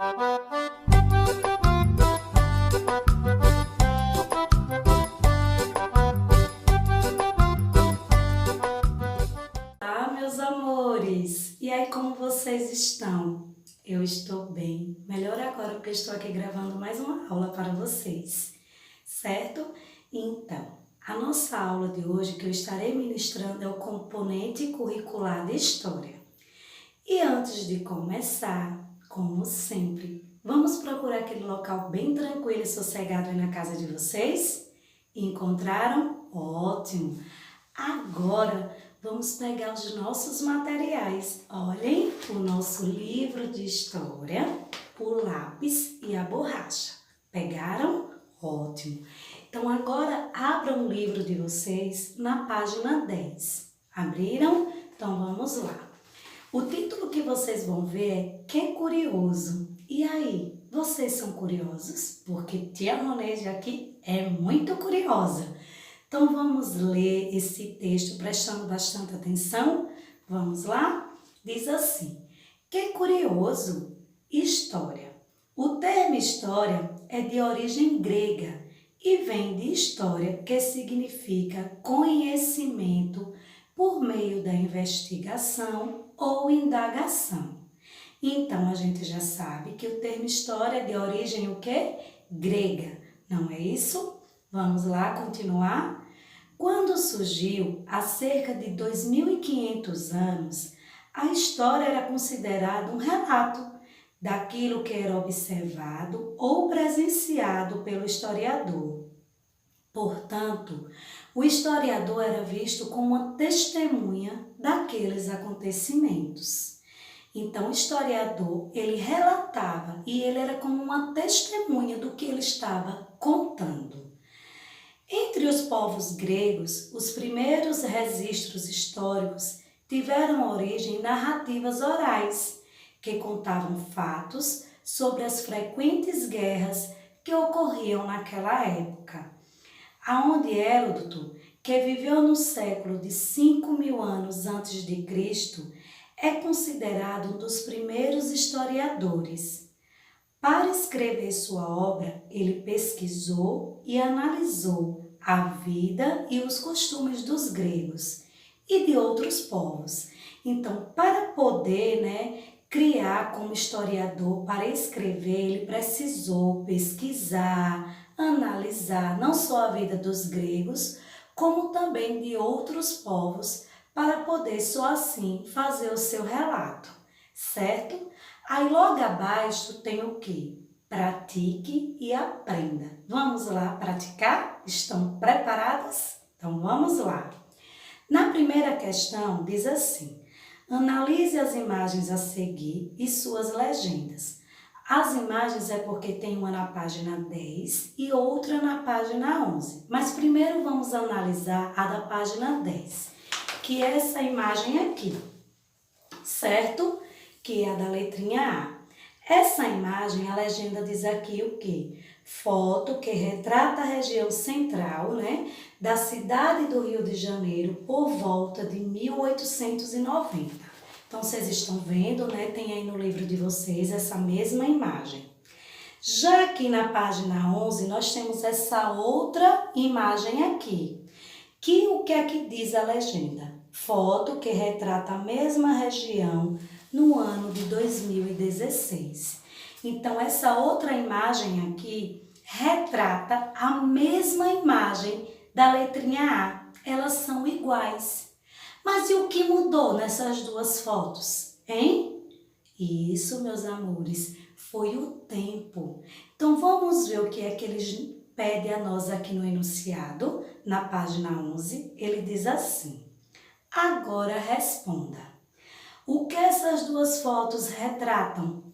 Olá, meus amores! E aí, como vocês estão? Eu estou bem, melhor agora porque estou aqui gravando mais uma aula para vocês, certo? Então, a nossa aula de hoje que eu estarei ministrando é o componente curricular de História. E antes de começar, como sempre, vamos procurar aquele local bem tranquilo e sossegado aí na casa de vocês? Encontraram? Ótimo! Agora, vamos pegar os nossos materiais. Olhem, o nosso livro de história, o lápis e a borracha. Pegaram? Ótimo! Então, agora abram o livro de vocês na página 10. Abriram? Então, vamos lá. O título que vocês vão ver é Que Curioso. E aí, vocês são curiosos? Porque tia Moneide aqui é muito curiosa. Então, vamos ler esse texto prestando bastante atenção? Vamos lá? Diz assim: Que curioso! História. O termo história é de origem grega e vem de história, que significa conhecimento por meio da investigação ou indagação. Então, a gente já sabe que o termo história é de origem o quê? Grega, não é isso? Vamos lá continuar? Quando surgiu, há cerca de 2.500 anos, a história era considerada um relato daquilo que era observado ou presenciado pelo historiador. Portanto, o historiador era visto como uma testemunha daqueles acontecimentos. Então, o historiador, ele relatava e ele era como uma testemunha do que ele estava contando. Entre os povos gregos, os primeiros registros históricos tiveram origem em narrativas orais, que contavam fatos sobre as frequentes guerras que ocorriam naquela época. Aonde Heródoto, que viveu no século de 5.000 anos antes de Cristo, é considerado um dos primeiros historiadores. Para escrever sua obra, ele pesquisou e analisou a vida e os costumes dos gregos e de outros povos. Então, para poder, criar como historiador, para escrever, ele precisou pesquisar, analisar não só a vida dos gregos, como também de outros povos, para poder só assim fazer o seu relato, certo? Aí logo abaixo tem o quê? Pratique e aprenda. Vamos lá praticar? Estão preparadas? Então vamos lá. Na primeira questão diz assim: analise as imagens a seguir e suas legendas. As imagens é porque tem uma na página 10 e outra na página 11. Mas primeiro vamos analisar a da página 10, que é essa imagem aqui, certo? Que é a da letrinha A. Essa imagem, a legenda diz aqui o quê? Foto que retrata a região central, da cidade do Rio de Janeiro por volta de 1890. Então, vocês estão vendo, tem aí no livro de vocês essa mesma imagem. Já aqui na página 11, nós temos essa outra imagem aqui. Que o que é que diz a legenda? Foto que retrata a mesma região no ano de 2016. Então, essa outra imagem aqui retrata a mesma imagem da letrinha A. Elas são iguais. Mas e o que mudou nessas duas fotos, hein? Isso, meus amores, foi o tempo. Então, vamos ver o que é que ele pede a nós aqui no enunciado, na página 11. Ele diz assim: agora responda. O que essas duas fotos retratam?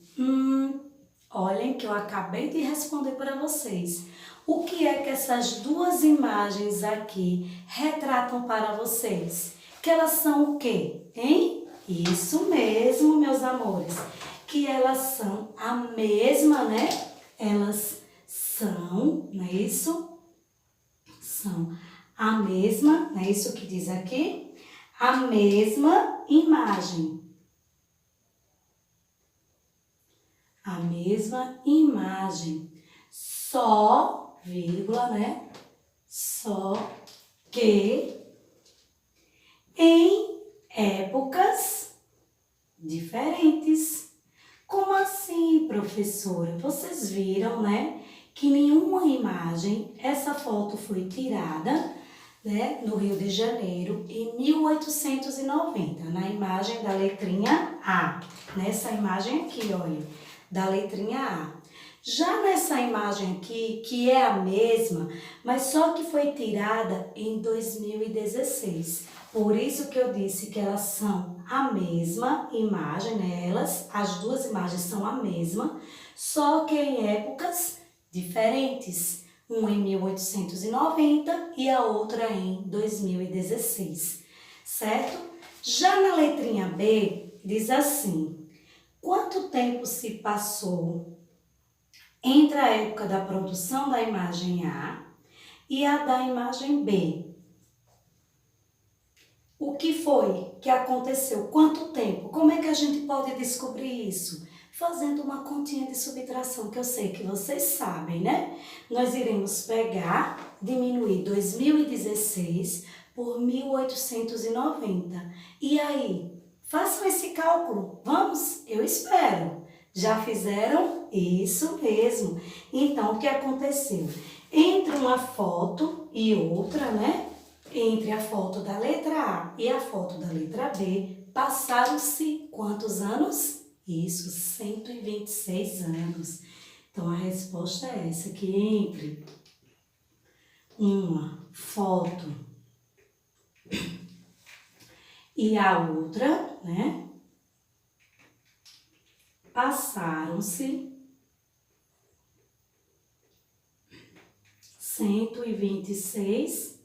Olhem que eu acabei de responder para vocês. O que é que essas duas imagens aqui retratam para vocês? Que elas são o quê, hein? Isso mesmo, meus amores. Que elas são a mesma, Elas são, não é isso? São a mesma, não é isso que diz aqui? A mesma imagem. a mesma imagem, só, vírgula, né? Só que em épocas diferentes. Como assim, professora? Vocês viram, né, que nenhuma imagem, essa foto foi tirada, né, no Rio de Janeiro em 1890, na imagem da letrinha A. Nessa imagem aqui, olha, da letrinha A. Já nessa imagem aqui, que é a mesma, mas só que foi tirada em 2016. Por isso que eu disse que elas são a mesma imagem, né? As duas imagens são a mesma, só que em épocas diferentes. Uma em 1890 e a outra em 2016, certo? Já na letrinha B, diz assim: quanto tempo se passou entre a época da produção da imagem A e a da imagem B? O que foi que aconteceu? Quanto tempo? Como é que a gente pode descobrir isso? Fazendo uma continha de subtração, que eu sei que vocês sabem, né? Nós iremos pegar, diminuir 2016 por 1890. E aí, façam esse cálculo. Vamos? Eu espero. Já fizeram? Isso mesmo. Então, o que aconteceu? Entre uma foto e outra, né? Entre a foto da letra A e a foto da letra B, passaram-se quantos anos? Isso, 126 anos. Então, a resposta é essa, que entre uma foto e a outra, né, passaram-se 126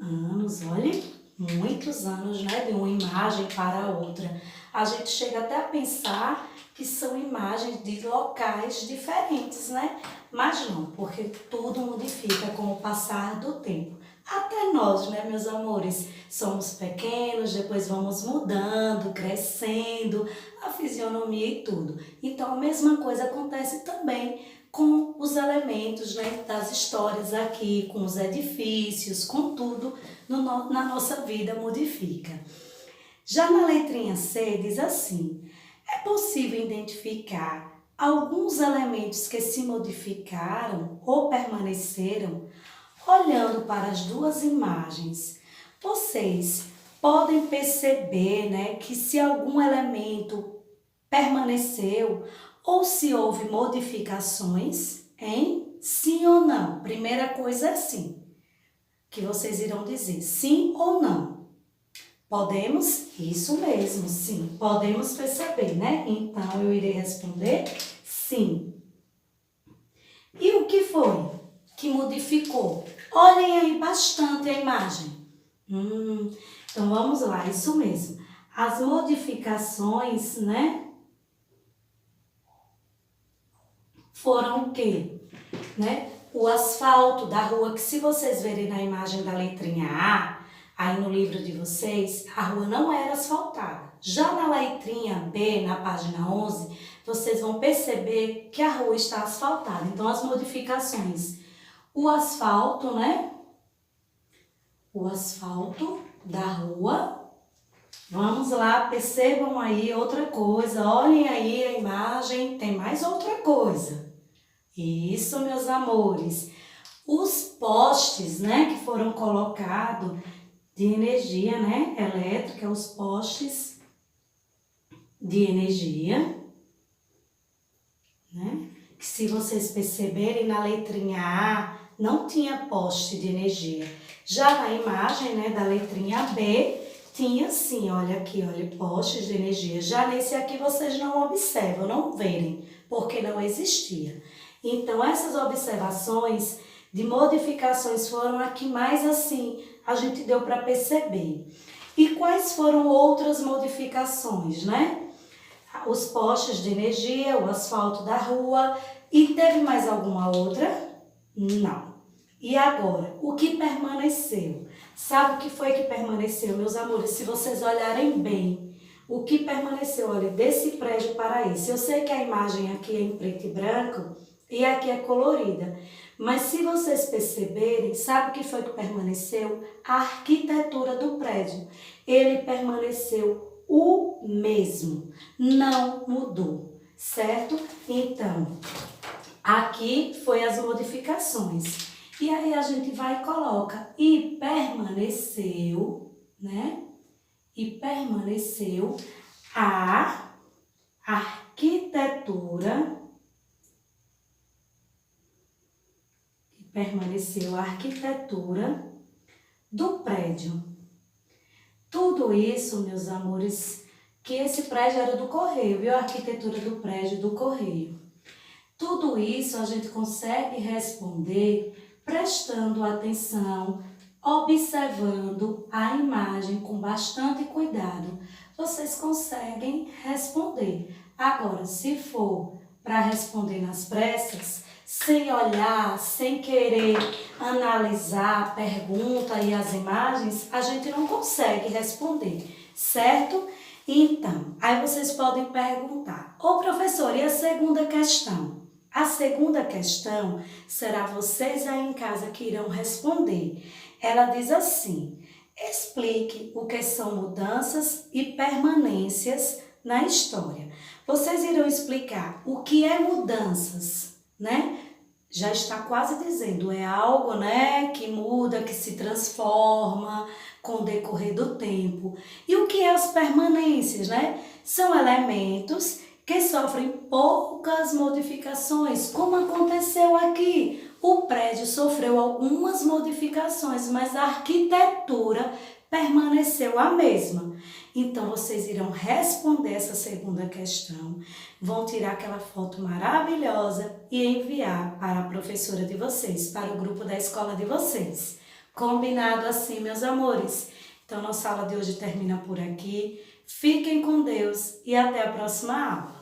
anos, olha, muitos anos, né, de uma imagem para a outra. A gente chega até a pensar que são imagens de locais diferentes, né? Mas não, porque tudo modifica com o passar do tempo. Até nós, né, meus amores, somos pequenos, depois vamos mudando, crescendo, a fisionomia e tudo. Então, a mesma coisa acontece também com os elementos, né, das histórias aqui, com os edifícios, com tudo na nossa vida modifica. Já na letrinha C diz assim: é possível identificar alguns elementos que se modificaram ou permaneceram olhando para as duas imagens. Vocês podem perceber, né, que se algum elemento permaneceu ou se houve modificações, hein? Sim ou não? Primeira coisa é sim, que vocês irão dizer sim ou não. Podemos? Isso mesmo, sim. Podemos perceber, né? Então, eu irei responder sim. E o que foi que modificou? Olhem aí bastante a imagem. Então, vamos lá, isso mesmo. As modificações, né? Foram o quê? Né? O asfalto da rua, que se vocês verem na imagem da letrinha A, aí no livro de vocês, a rua não era asfaltada. Já na letrinha B, na página 11, vocês vão perceber que a rua está asfaltada. Então, as modificações. O asfalto, né? O asfalto da rua. Vamos lá, percebam aí outra coisa. Olhem aí a imagem, tem mais outra coisa. Isso, meus amores. Os postes, né, que foram colocados de energia, né, elétrica, os postes de energia, né, que se vocês perceberem na letrinha A, não tinha poste de energia. Já na imagem, né, da letrinha B, tinha sim, olha aqui, olha, postes de energia. Já nesse aqui vocês não observam, não verem, porque não existia. Então, essas observações de modificações foram aqui mais assim, a gente deu para perceber. E quais foram outras modificações, né? Os postes de energia, o asfalto da rua. E teve mais alguma outra? Não. E agora, o que permaneceu? Sabe o que foi que permaneceu, meus amores? Se vocês olharem bem, o que permaneceu, olha, desse prédio para esse. Eu sei que a imagem aqui é em preto e branco e aqui é colorida, mas se vocês perceberem, sabe o que foi que permaneceu? A arquitetura do prédio. Ele permaneceu o mesmo, não mudou, certo? Então, aqui foi as modificações. E aí a gente vai e coloca e permaneceu, né? E permaneceu a arquitetura. E permaneceu a arquitetura do prédio. Tudo isso, meus amores, que esse prédio era do Correio, viu? A arquitetura do prédio do Correio. Tudo isso a gente consegue responder prestando atenção, observando a imagem com bastante cuidado. Vocês conseguem responder. Agora, se for para responder nas pressas, sem olhar, sem querer analisar a pergunta e as imagens, a gente não consegue responder, certo? Então, aí vocês podem perguntar: ô professor, e a segunda questão? A segunda questão será vocês aí em casa que irão responder. Ela diz assim: explique o que são mudanças e permanências na história. Vocês irão explicar o que é mudanças, né? Já está quase dizendo, é algo, né, que muda, que se transforma com o decorrer do tempo. E o que é as permanências, né? São elementos que sofrem poucas modificações, como aconteceu aqui. O prédio sofreu algumas modificações, mas a arquitetura permaneceu a mesma. Então, vocês irão responder essa segunda questão, vão tirar aquela foto maravilhosa e enviar para a professora de vocês, para o grupo da escola de vocês. Combinado assim, meus amores? Então, nossa aula de hoje termina por aqui. Fiquem com Deus e até a próxima aula.